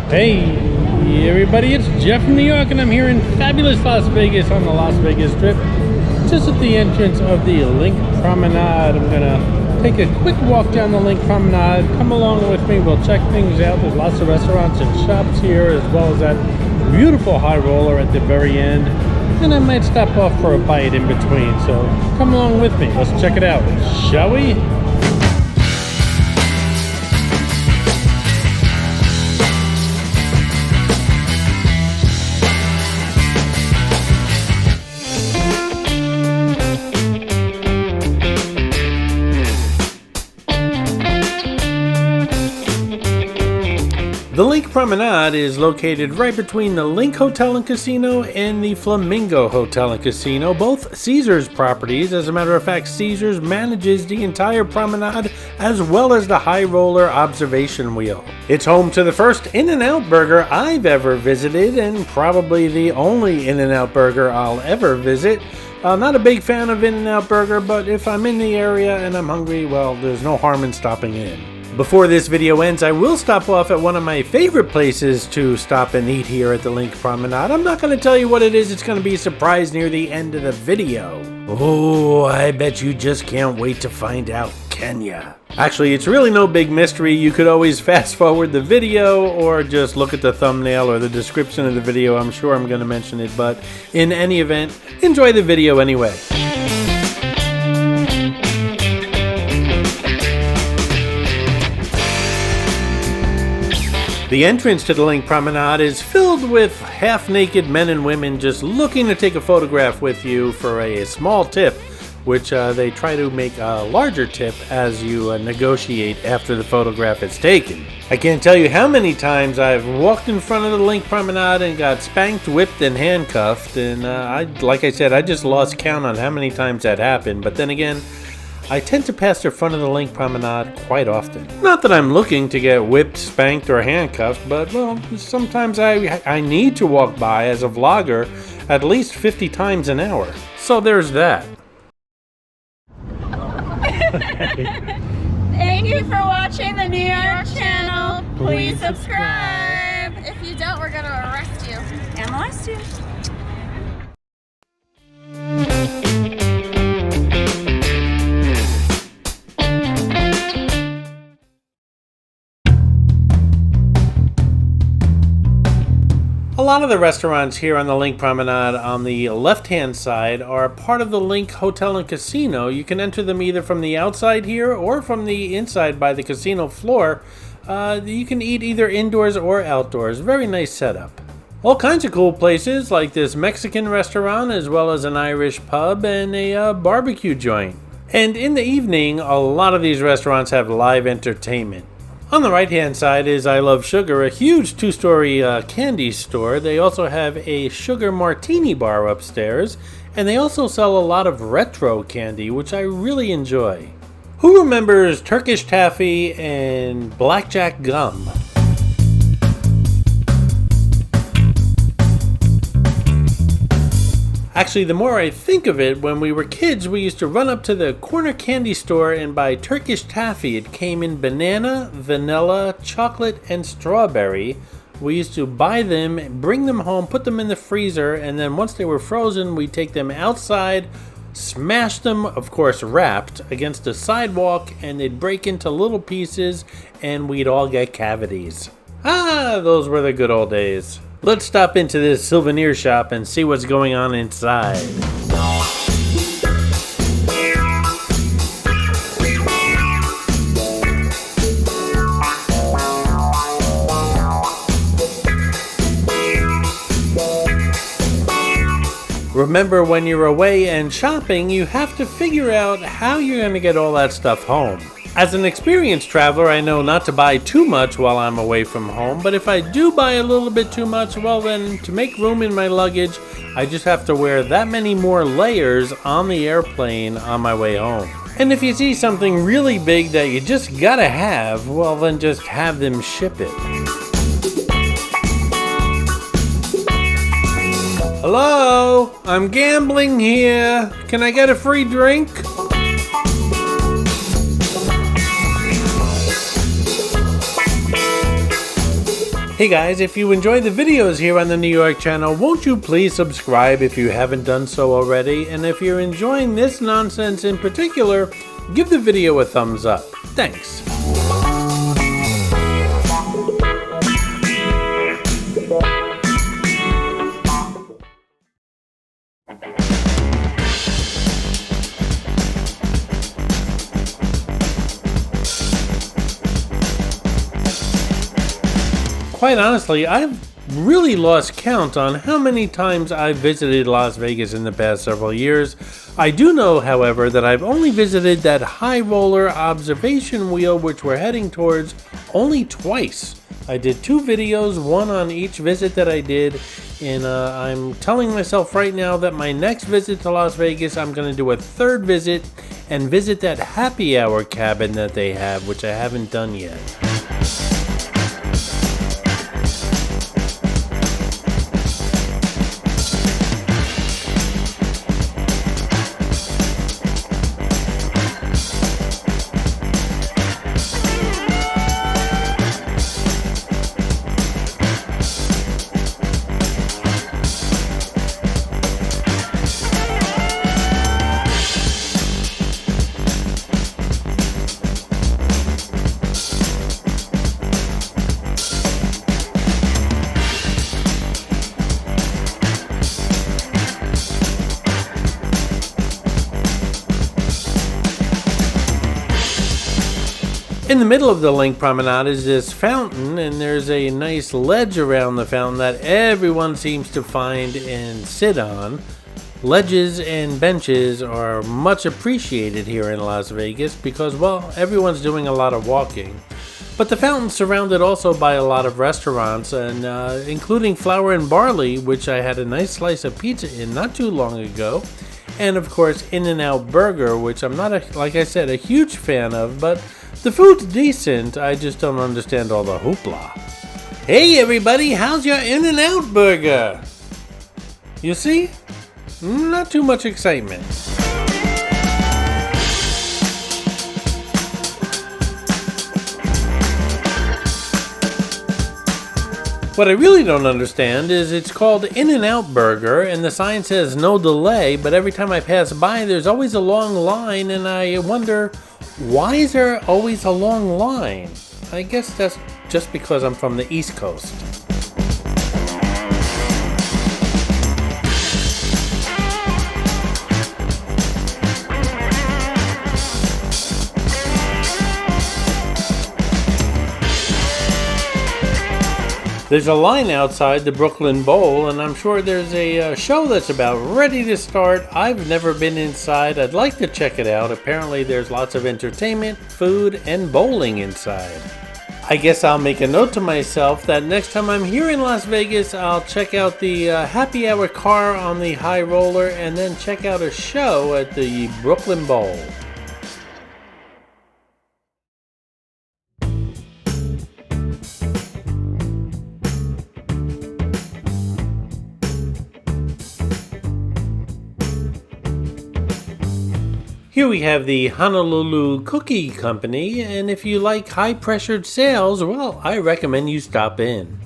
Hey everybody, it's Jeff from New York and I'm here in fabulous Las Vegas on the Las Vegas Strip. Just at the entrance of the Linq Promenade. I'm gonna take a quick walk down the Linq Promenade. Come along with me, we'll check things out. There's lots of restaurants and shops here, as well as that beautiful high roller at the very end. And I might stop off for a bite in between, so come along with me. Let's check it out, shall we? The Linq Promenade is located right between the Linq Hotel and Casino and the Flamingo Hotel and Casino, both Caesars properties. As a matter of fact, Caesars manages the entire promenade as well as the high roller observation wheel. It's home to the first In-N-Out burger I've ever visited and probably the only In-N-Out burger I'll ever visit. Not a big fan of In-N-Out burger, but if I'm in the area and I'm hungry, well, there's no harm in stopping in. Before this video ends, I will stop off at one of my favorite places to stop and eat here at the Linq Promenade. I'm not going to tell you what it is, it's going to be a surprise near the end of the video. Oh, I bet you just can't wait to find out, can ya? Actually, it's really no big mystery. You could always fast forward the video or just look at the thumbnail or the description of the video. I'm sure I'm going to mention it, but in any event, enjoy the video anyway. The entrance to the Linq Promenade is filled with half-naked men and women just looking to take a photograph with you for a small tip, which they try to make a larger tip as you negotiate after the photograph is taken. I can't tell you how many times I've walked in front of the Linq Promenade and got spanked, whipped, and handcuffed, and like I said, I just lost count on how many times that happened, but then again, I tend to pass the front of the Linq Promenade quite often. Not that I'm looking to get whipped, spanked, or handcuffed, but well, sometimes I need to walk by as a vlogger at least 50 times an hour. So there's that. Thank you for watching the New York channel. Please subscribe. If you don't, we're going to arrest you. And molest you. A lot of the restaurants here on the Linq Promenade on the left-hand side are part of the Linq Hotel and Casino. You can enter them either from the outside here or from the inside by the casino floor. You can eat either indoors or outdoors. Very nice setup. All kinds of cool places like this Mexican restaurant as well as an Irish pub and a barbecue joint. And in the evening, a lot of these restaurants have live entertainment. On the right-hand side is I Love Sugar, a huge two-story candy store. They also have a sugar martini bar upstairs, and they also sell a lot of retro candy, which I really enjoy. Who remembers Turkish taffy and blackjack gum? Actually, the more I think of it, when we were kids, we used to run up to the corner candy store and buy Turkish taffy. It came in banana, vanilla, chocolate, and strawberry. We used to buy them, bring them home, put them in the freezer, and then once they were frozen, we'd take them outside, smash them, of course wrapped, against the sidewalk, and they'd break into little pieces, and we'd all get cavities. Ah, those were the good old days. Let's stop into this souvenir shop and see what's going on inside. Remember, when you're away and shopping, you have to figure out how you're going to get all that stuff home. As an experienced traveler, I know not to buy too much while I'm away from home, but if I do buy a little bit too much, well then, to make room in my luggage, I just have to wear that many more layers on the airplane on my way home. And if you see something really big that you just gotta have, well then just have them ship it. Hello? I'm gambling here. Can I get a free drink? Hey guys, if you enjoy the videos here on the New York channel, won't you please subscribe if you haven't done so already? And if you're enjoying this nonsense in particular, give the video a thumbs up. Thanks. Quite honestly, I've really lost count on how many times I've visited Las Vegas in the past several years. I do know, however, that I've only visited that high roller observation wheel which we're heading towards only twice. I did 2 videos, one on each visit that I did, and I'm telling myself right now that my next visit to Las Vegas, I'm going to do a 3rd visit and visit that happy hour cabin that they have, which I haven't done yet. In the middle of the Linq Promenade is this fountain, and there's a nice ledge around the fountain that everyone seems to find and sit on. Ledges and benches are much appreciated here in Las Vegas because, well, everyone's doing a lot of walking. But the fountain's surrounded also by a lot of restaurants, and including Flour and Barley, which I had a nice slice of pizza in not too long ago. And of course, In-N-Out Burger, which I'm not, like I said, a huge fan of, but the food's decent. I just don't understand all the hoopla. Hey everybody, how's your In-N-Out Burger? You see? Not too much excitement. What I really don't understand is it's called In-N-Out Burger and the sign says no delay, but every time I pass by there's always a long line and I wonder, why is there always a long line? I guess that's just because I'm from the East Coast. There's a line outside the Brooklyn Bowl, and I'm sure there's a show that's about ready to start. I've never been inside. I'd like to check it out. Apparently there's lots of entertainment, food, and bowling inside. I guess I'll make a note to myself that next time I'm here in Las Vegas, I'll check out the happy hour car on the high roller and then check out a show at the Brooklyn Bowl. Here we have the Honolulu Cookie Company, and if you like high-pressured sales, well, I recommend you stop in.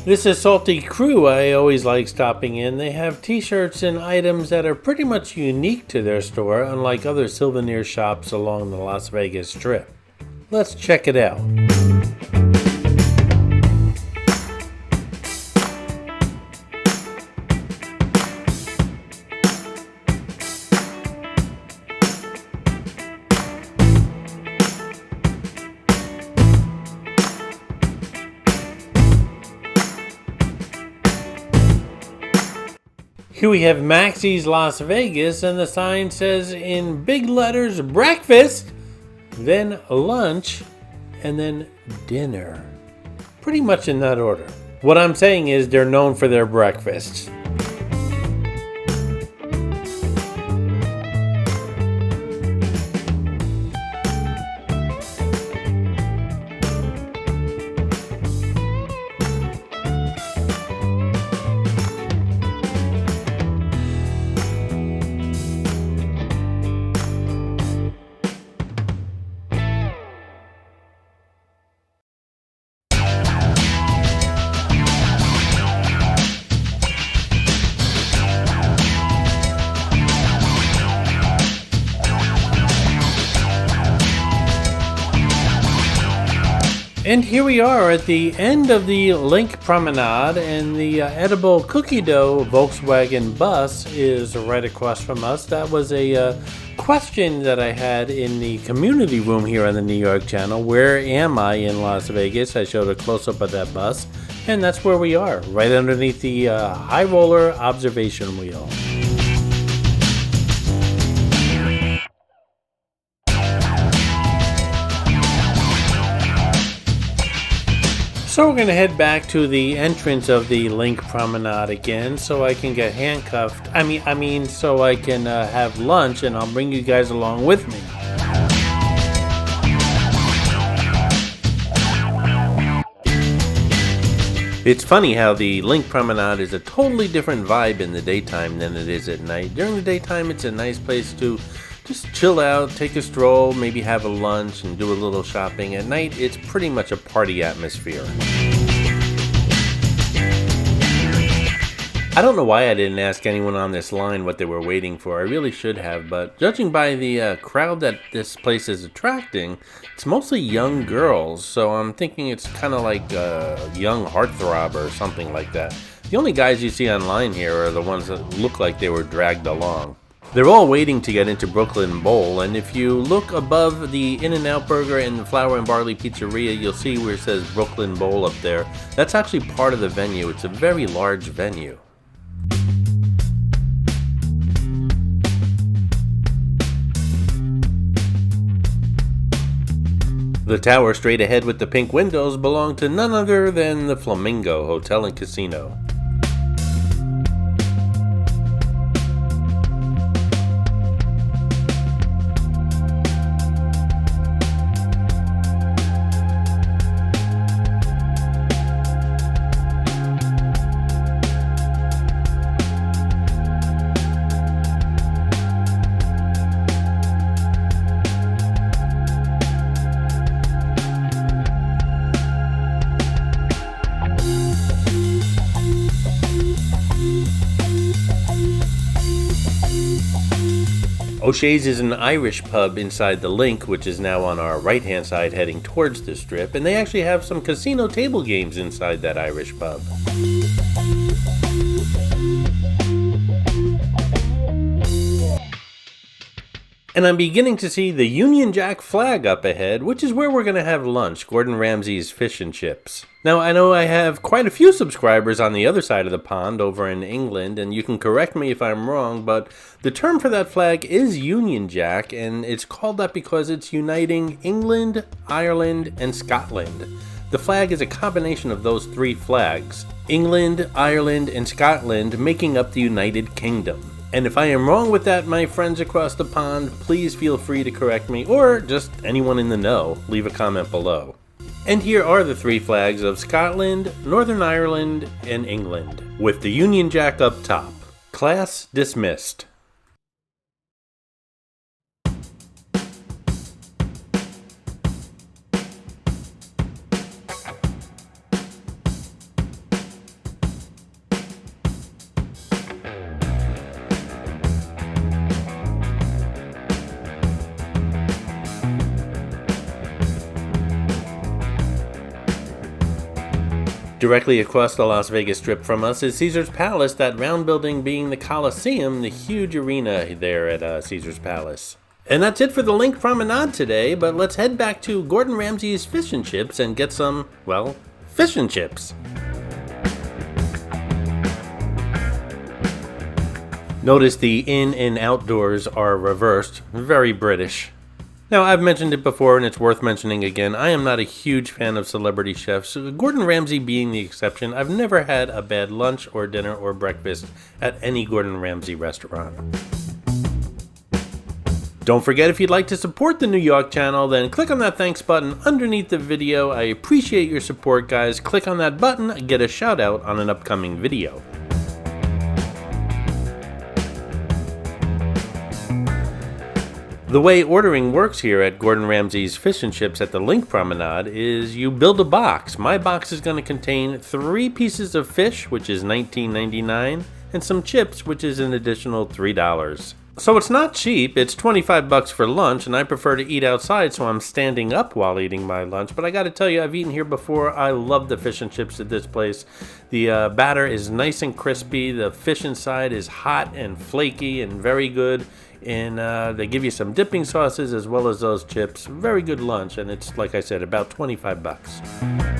This is Salty Crew. I always like stopping in. They have t-shirts and items that are pretty much unique to their store, unlike other souvenir shops along the Las Vegas Strip. Let's check it out. Here we have Maxie's Las Vegas, and the sign says in big letters, breakfast, then lunch, and then dinner. Pretty much in that order. What I'm saying is they're known for their breakfasts. And here we are at the end of the Linq Promenade, and the edible cookie dough Volkswagen bus is right across from us. That was a question that I had in the community room here on the New York channel. Where am I in Las Vegas? I showed a close-up of that bus, and that's where we are, right underneath the high roller observation wheel. So we're going to head back to the entrance of the Linq Promenade again so I can get handcuffed. I mean, so I can have lunch, and I'll bring you guys along with me. It's funny how the Linq Promenade is a totally different vibe in the daytime than it is at night. During the daytime, it's a nice place to just chill out, take a stroll, maybe have a lunch and do a little shopping. At night, it's pretty much a party atmosphere. I don't know why I didn't ask anyone on this line what they were waiting for. I really should have, but judging by the crowd that this place is attracting, it's mostly young girls, so I'm thinking it's kind of like a young heartthrob or something like that. The only guys you see online here are the ones that look like they were dragged along. They're all waiting to get into Brooklyn Bowl, and if you look above the In-N-Out Burger and the Flour and Barley Pizzeria, you'll see where it says Brooklyn Bowl up there. That's actually part of the venue. It's a very large venue. The tower straight ahead with the pink windows belonged to none other than the Flamingo Hotel and Casino. O'Shea's is an Irish pub inside the Linq, which is now on our right-hand side heading towards the Strip, and they actually have some casino table games inside that Irish pub. And I'm beginning to see the Union Jack flag up ahead, which is where we're going to have lunch, Gordon Ramsay's Fish and Chips. Now, I know I have quite a few subscribers on the other side of the pond over in England, and you can correct me if I'm wrong, but the term for that flag is Union Jack, and it's called that because it's uniting England, Ireland, and Scotland. The flag is a combination of those three flags, England, Ireland, and Scotland, making up the United Kingdom. And if I am wrong with that, my friends across the pond, please feel free to correct me, or just anyone in the know, leave a comment below. And here are the three flags of Scotland, Northern Ireland, and England, with the Union Jack up top. Class dismissed. Directly across the Las Vegas Strip from us is Caesar's Palace, that round building being the Coliseum, the huge arena there at Caesar's Palace. And that's it for the Linq Promenade today, but let's head back to Gordon Ramsay's Fish and Chips and get some, well, fish and chips. Notice the in and outdoors are reversed, very British. Now, I've mentioned it before, and it's worth mentioning again. I am not a huge fan of celebrity chefs, Gordon Ramsay being the exception. I've never had a bad lunch or dinner or breakfast at any Gordon Ramsay restaurant. Don't forget, if you'd like to support the New York channel, then click on that thanks button underneath the video. I appreciate your support, guys. Click on that button, get a shout out on an upcoming video. The way ordering works here at Gordon Ramsay's Fish and Chips at the Linq Promenade is you build a box. My box is going to contain 3 pieces of fish, which is $19.99, and some chips, which is an additional $3. So it's not cheap. It's $25 for lunch, and I prefer to eat outside, so I'm standing up while eating my lunch. But I got to tell you, I've eaten here before. I love the fish and chips at this place. The batter is nice and crispy. The fish inside is hot and flaky and very good. And they give you some dipping sauces as well as those chips. Very good lunch, and it's, like I said, about $25.